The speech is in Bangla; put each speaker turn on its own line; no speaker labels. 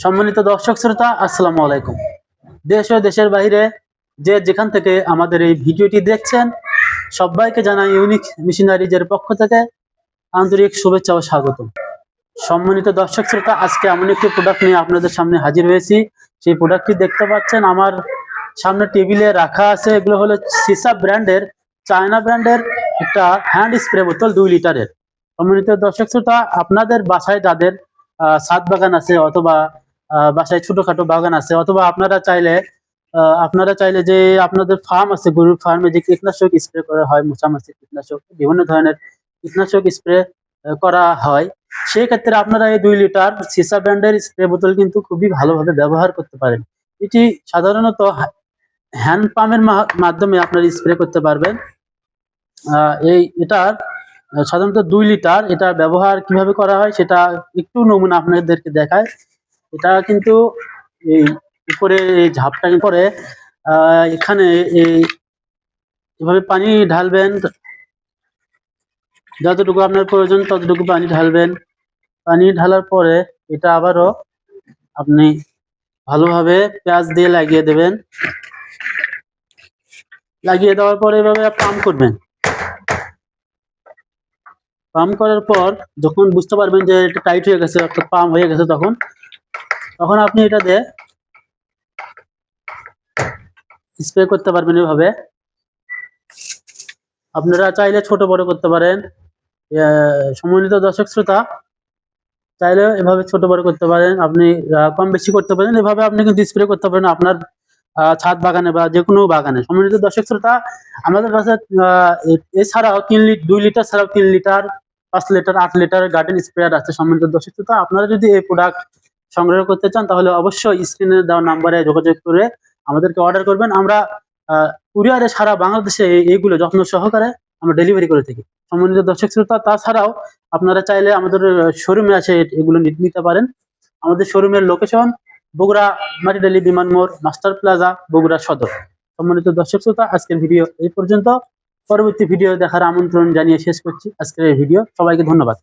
সম্মানিত দর্শক শ্রোতা, আসসালামু আলাইকুম। দেশ ও দেশের বাইরে যে যেখান থেকে আমাদের এই ভিডিওটি দেখছেন, সবাইকে জানাই ইউনিক মিশনারিজের পক্ষ থেকে আন্তরিক শুভেচ্ছা ও স্বাগত। সম্মানিত দর্শক শ্রোতা, আজকে এমন একটি প্রোডাক্ট নিয়ে আপনাদের সামনে হাজির হয়েছি। সেই প্রোডাক্টটি দেখতে পাচ্ছেন আমার সামনে টেবিলে রাখা আছে। এগুলো হলো সিসা ব্র্যান্ডের, চায়না ব্র্যান্ডের একটা হ্যান্ড স্প্রে বোতল 2 লিটারের। সম্মানিত দর্শক শ্রোতা, আপনাদের বাসায় যাদের ছাদ বাগান আছে অথবা বাসায় ছোটখাটো বাগান আছে, অথবা আপনারা চাইলে যে আপনাদের ফার্ম আছে, গরুর ফার্মে যে কীটনাশক স্প্রে করা হয়, মশামাছির কীটনাশক, বিভিন্ন ধরনের কীটনাশক স্প্রে করা হয়, সেই ক্ষেত্রে আপনারা এই 2 লিটার সিসা ব্র্যান্ডের স্প্রে বোতল কিন্তু খুবই ভালোভাবে ব্যবহার করতে পারেন। এটি সাধারণত হ্যান্ড পাম্পের মাধ্যমে আপনারা স্প্রে করতে পারবেন। এটার সাধারণত 2 লিটার, এটা ব্যবহার কিভাবে করা হয় সেটা একটু নমুনা আপনাদেরকে দেখায়। এটা কিন্তু এই উপরে এই ঝাপটা করে এখানে এভাবে পানি ঢালবেন, যতটুকু আপনার প্রয়োজন ততটুকু পানি ঢালবেন। পানি ঢালার পরে এটা আবারও আপনি ভালোভাবে পেঁয়াজ দিয়ে লাগিয়ে দেবেন। লাগিয়ে দেওয়ার পরে এভাবে পাম্প করবেন। পাম্প করার পর যখন বুঝতে পারবেন যে এটা টাইট হয়ে গেছে, অর্থাৎ পাম্প হয়ে গেছে, তখন আপনি এটা দিয়ে স্প্রে করতে পারবেন। এভাবে আপনারা চাইলে ছোট বড় করতে পারেন। সম্মানিত দর্শক শ্রোতা, চাইলে এভাবে ছোট বড় করতে পারেন, আপনি কম বেশি করতে পারেন। এভাবে আপনি কিন্তু স্প্রে করতে পারেন আপনার ছাদ বাগানে বা যে কোনো বাগানে। সম্মানিত দর্শক শ্রোতা, আমাদের কাছে এছাড়াও 2 লিটার ছাড়াও 3 litre, 5 litre, 8 litre garden sprayer আছে। সম্মানিত দর্শক শ্রোতা, আপনারা যদি এই প্রোডাক্ট সংগ্রহ করতে চান তাহলে অবশ্যই স্ক্রিনে দেওয়া নাম্বারে যোগাযোগ করে আমাদেরকে অর্ডার করবেন। আমরা কুরিয়ারে সারা বাংলাদেশে এইগুলো যত্ন সহকারে আমরা ডেলিভারি করে থাকি। সম্মানিত দর্শক শ্রোতা, তাছাড়াও আপনারা চাইলে আমাদের শোরুমে আছে এগুলো নিতে পারেন। আমাদের শোরুমের লোকেশন বগুড়া মাটিডালি বিমান মোড়, মাস্টার প্লাজা, বগুড়া সদর। সম্মানিত দর্শক শ্রোতা, আজকের ভিডিও এই পর্যন্ত। পরবর্তী ভিডিও দেখার আমন্ত্রণ জানিয়ে শেষ করছি আজকের এই ভিডিও। সবাইকে ধন্যবাদ।